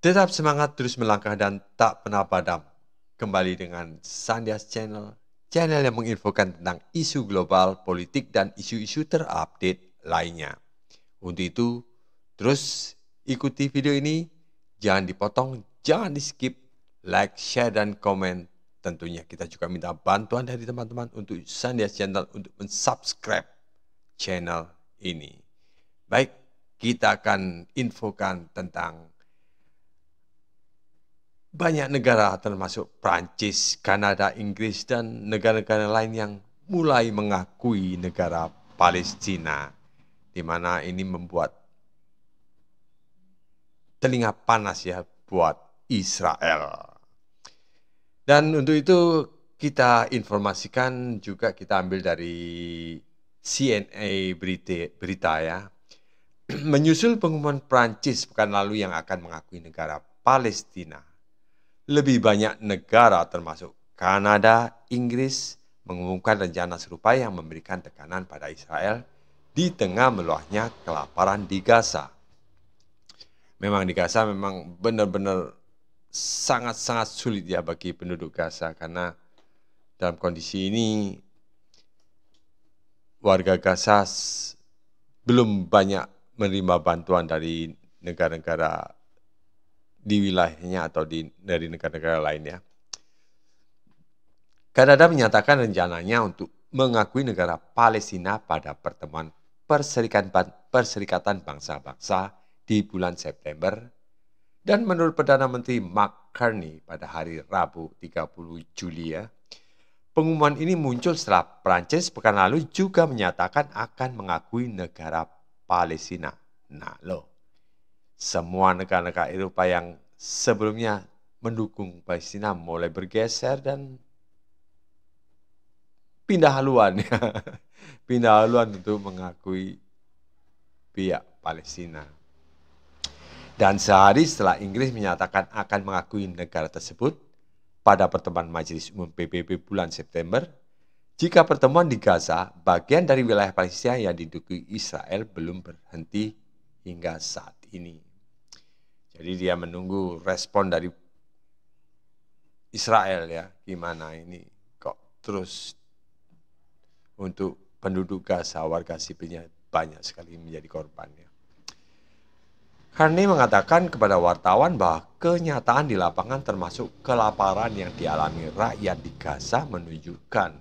Tetap semangat terus melangkah dan tak pernah padam. Kembali dengan Sandias Channel, channel yang menginfokan tentang isu global, politik, dan isu-isu terupdate lainnya. Untuk itu, terus ikuti video ini, jangan dipotong, jangan di-skip, like, share, dan komen. Tentunya kita juga minta bantuan dari teman-teman untuk Sandias Channel untuk mensubscribe channel ini. Baik, kita akan infokan tentang banyak negara termasuk Prancis, Kanada, Inggris, dan negara-negara lain yang mulai mengakui negara Palestina, di mana ini membuat telinga panas ya buat Israel. Dan untuk itu kita informasikan juga kita ambil dari CNA berita ya. Menyusul pengumuman Prancis pekan lalu yang akan mengakui negara Palestina, lebih banyak negara termasuk Kanada, Inggris mengumumkan rencana serupa yang memberikan tekanan pada Israel di tengah meluahnya kelaparan di Gaza. Memang di Gaza memang benar-benar sangat-sangat sulit ya bagi penduduk Gaza karena dalam kondisi ini warga Gaza belum banyak menerima bantuan dari negara-negara di wilayahnya atau dari negara-negara lainnya. Kanada menyatakan rencananya untuk mengakui negara Palestina pada pertemuan Perserikatan Bangsa-Bangsa di bulan September, dan menurut Perdana Menteri Mark Carney pada hari Rabu 30 Juli ya, pengumuman ini muncul setelah Prancis pekan lalu juga menyatakan akan mengakui negara Palestina. Nah loh, semua negara-negara Eropa yang sebelumnya mendukung Palestina mulai bergeser dan pindah haluan ya. Pindah haluan untuk mengakui pihak Palestina. Dan sehari setelah Inggris menyatakan akan mengakui negara tersebut pada pertemuan Majelis Umum PBB bulan September, jika pertemuan di Gaza, bagian dari wilayah Palestina yang diduduki Israel, belum berhenti hingga saat ini. Jadi dia menunggu respon dari Israel ya, gimana ini kok terus untuk penduduk Gaza, warga sipilnya banyak sekali menjadi korbannya. Carney mengatakan kepada wartawan bahwa kenyataan di lapangan termasuk kelaparan yang dialami rakyat di Gaza menunjukkan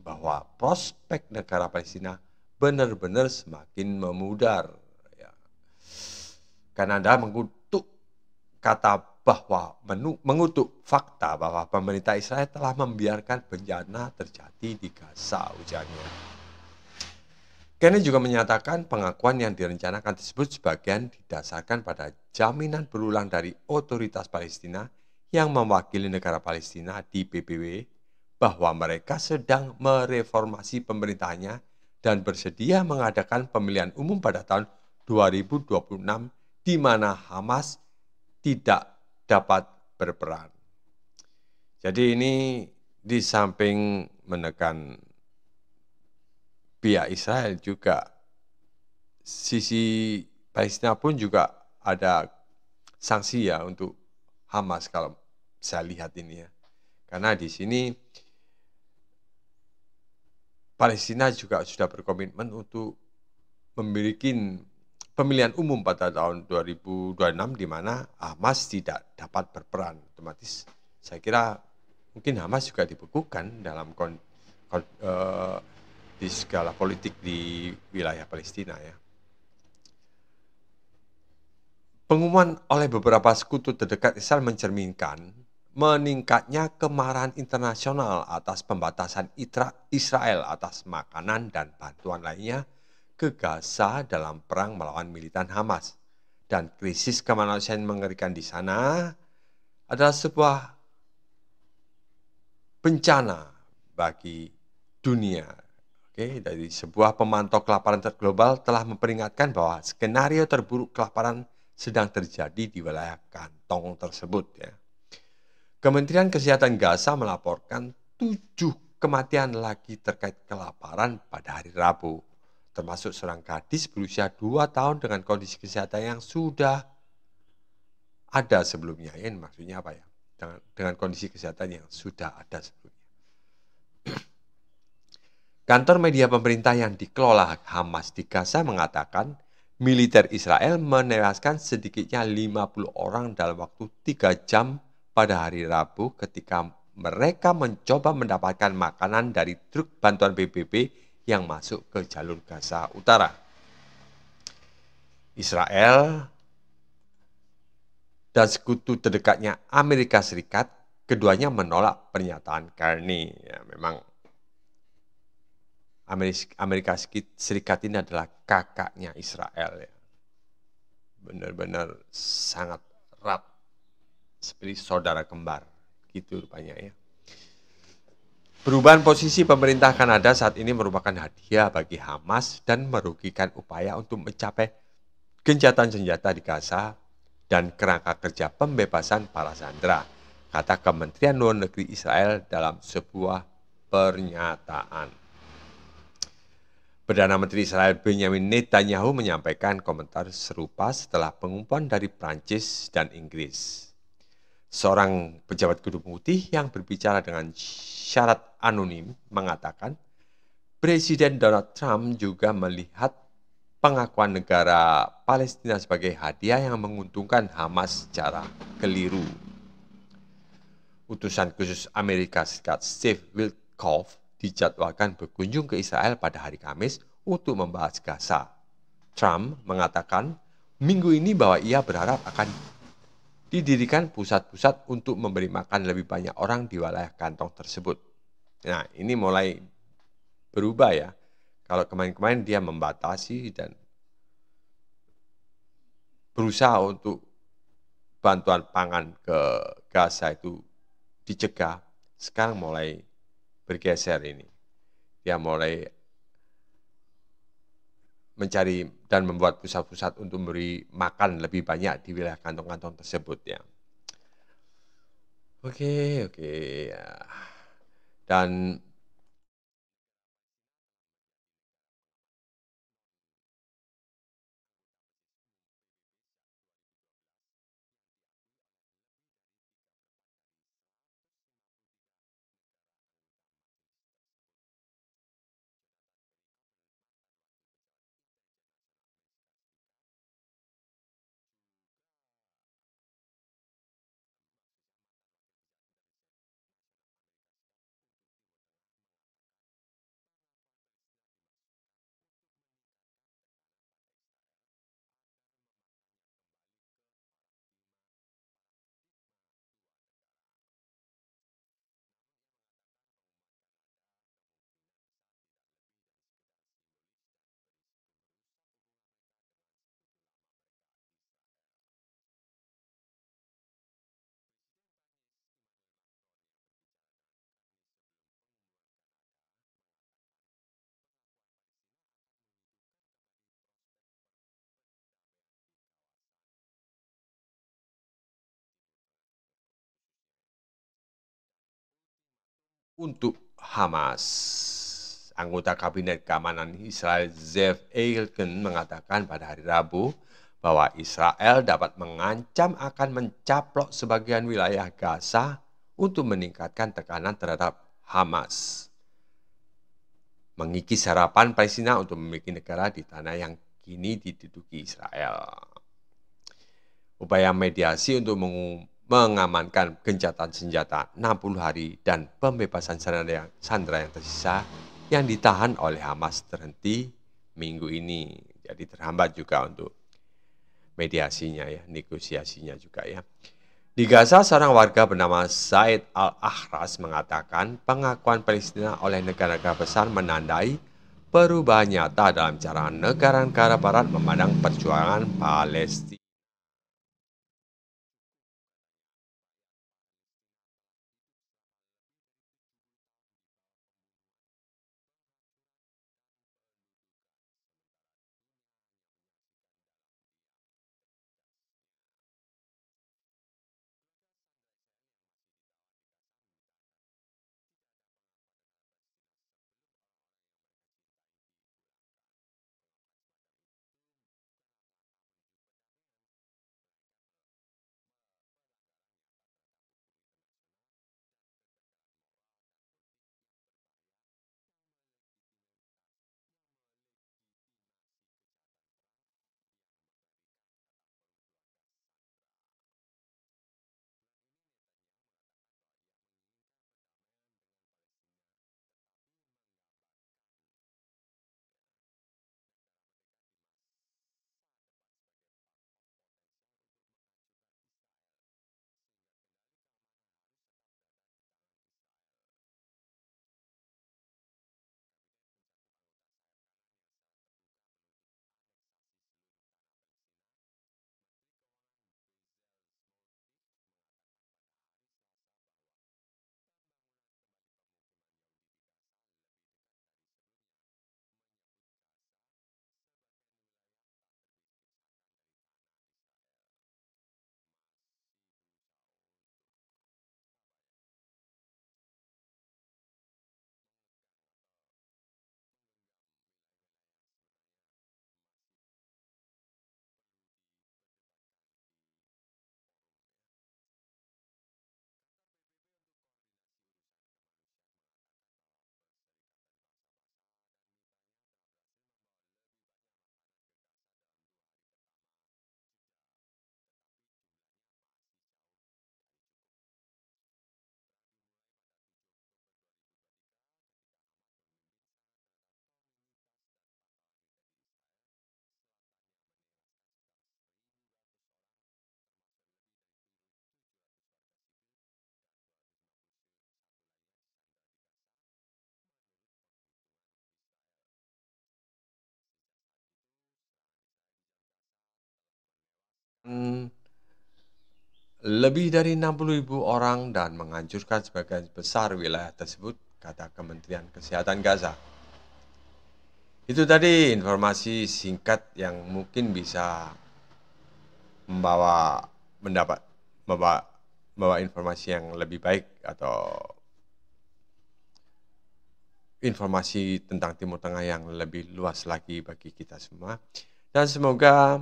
bahwa prospek negara Palestina benar-benar semakin memudar. Ya. Kanada mengutuk fakta bahwa pemerintah Israel telah membiarkan bencana terjadi di Gaza, ujarnya. Carney juga menyatakan pengakuan yang direncanakan tersebut sebagian didasarkan pada jaminan berulang dari otoritas Palestina yang mewakili negara Palestina di PBB bahwa mereka sedang mereformasi pemerintahnya dan bersedia mengadakan pemilihan umum pada tahun 2026 di mana Hamas tidak dapat berperan. Jadi ini di samping menekan pihak Israel juga, sisi Palestina pun juga ada sanksi ya untuk Hamas kalau saya lihat ini ya. Karena di sini Palestina juga sudah berkomitmen untuk memiliki pemilihan umum pada tahun 2026 di mana Hamas tidak dapat berperan. Otomatis saya kira mungkin Hamas juga dibekukan dalam di skala politik di wilayah Palestina ya. Pengumuman oleh beberapa sekutu terdekat Israel mencerminkan meningkatnya kemarahan internasional atas pembatasan Israel atas makanan dan bantuan lainnya ke Gaza dalam perang melawan militan Hamas. Dan krisis kemanusiaan mengerikan di sana adalah sebuah bencana bagi dunia. Dari sebuah pemantau kelaparan global telah memperingatkan bahwa skenario terburuk kelaparan sedang terjadi di wilayah kantong tersebut. Ya. Kementerian Kesehatan Gaza melaporkan 7 kematian lagi terkait kelaparan pada hari Rabu, termasuk seorang gadis berusia 2 tahun dengan kondisi kesehatan yang sudah ada sebelumnya. Ini maksudnya apa ya? Dengan kondisi kesehatan yang sudah ada sebelumnya. Kantor media pemerintah yang dikelola Hamas di Gaza mengatakan militer Israel menewaskan sedikitnya 50 orang dalam waktu 3 jam pada hari Rabu ketika mereka mencoba mendapatkan makanan dari truk bantuan PBB yang masuk ke jalur Gaza Utara. Israel dan sekutu terdekatnya Amerika Serikat, keduanya menolak pernyataan Carney. Ya, memang Amerika Serikat ini adalah kakaknya Israel. Ya. Benar-benar sangat erat, seperti saudara kembar. Gitu rupanya ya. Perubahan posisi pemerintah Kanada saat ini merupakan hadiah bagi Hamas dan merugikan upaya untuk mencapai gencatan senjata di Gaza dan kerangka kerja pembebasan para sandera, kata Kementerian Luar Negeri Israel dalam sebuah pernyataan. Perdana Menteri Israel Benjamin Netanyahu menyampaikan komentar serupa setelah pengumuman dari Prancis dan Inggris. Seorang pejabat Gedung Putih yang berbicara dengan syarat anonim mengatakan, Presiden Donald Trump juga melihat pengakuan negara Palestina sebagai hadiah yang menguntungkan Hamas secara keliru. Utusan khusus Amerika Serikat Steve Witkoff dijadwalkan berkunjung ke Israel pada hari Kamis untuk membahas Gaza. Trump mengatakan minggu ini bahwa ia berharap akan didirikan pusat-pusat untuk memberi makan lebih banyak orang di wilayah kantong tersebut. Nah, ini mulai berubah ya. Kalau kemarin-kemarin dia membatasi dan berusaha untuk bantuan pangan ke Gaza itu dicegah, sekarang mulai bergeser ini. Dia mulai mencari dan membuat pusat-pusat untuk memberi makan lebih banyak di wilayah kantong-kantong tersebut ya. Oke. Ya. Dan untuk Hamas, anggota Kabinet Keamanan Israel Zev Eilken mengatakan pada hari Rabu bahwa Israel dapat mengancam akan mencaplok sebagian wilayah Gaza untuk meningkatkan tekanan terhadap Hamas. Mengikis harapan Palestina untuk memiliki negara di tanah yang kini diduduki Israel. Upaya mediasi untuk mengamankan gencatan senjata 60 hari dan pembebasan sandera yang tersisa yang ditahan oleh Hamas terhenti minggu ini. Jadi terhambat juga untuk mediasinya ya, negosiasinya juga ya. Di Gaza, seorang warga bernama Zaid Al-Ahras mengatakan pengakuan Palestina oleh negara-negara besar menandai perubahan nyata dalam cara negara-negara barat memandang perjuangan Palestina. lebih dari 60.000 orang dan menghancurkan sebagian besar wilayah tersebut, kata Kementerian Kesehatan Gaza. Itu tadi informasi singkat yang mungkin bisa membawa informasi yang lebih baik atau informasi tentang Timur Tengah yang lebih luas lagi bagi kita semua. Dan semoga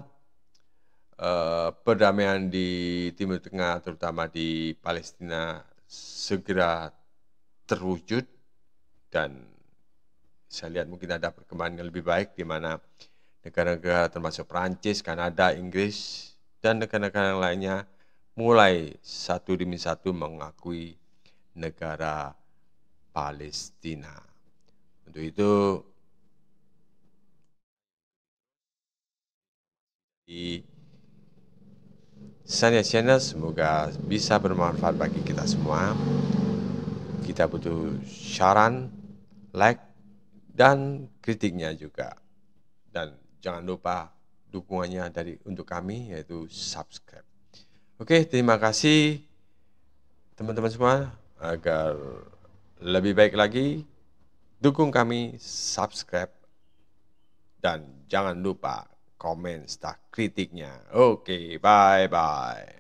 perdamaian di Timur Tengah, terutama di Palestina, segera terwujud, dan saya lihat mungkin ada perkembangan yang lebih baik di mana negara-negara termasuk Perancis, Kanada, Inggris, dan negara-negara yang lainnya mulai satu demi satu mengakui negara Palestina. Untuk itu, di Sania Channel semoga bisa bermanfaat bagi kita semua. Kita butuh saran, like, dan kritiknya juga. Dan jangan lupa dukungannya untuk kami, yaitu subscribe. Oke, terima kasih teman-teman semua. Agar lebih baik lagi, dukung kami, subscribe, dan jangan lupa komen serta kritiknya. Oke, bye-bye.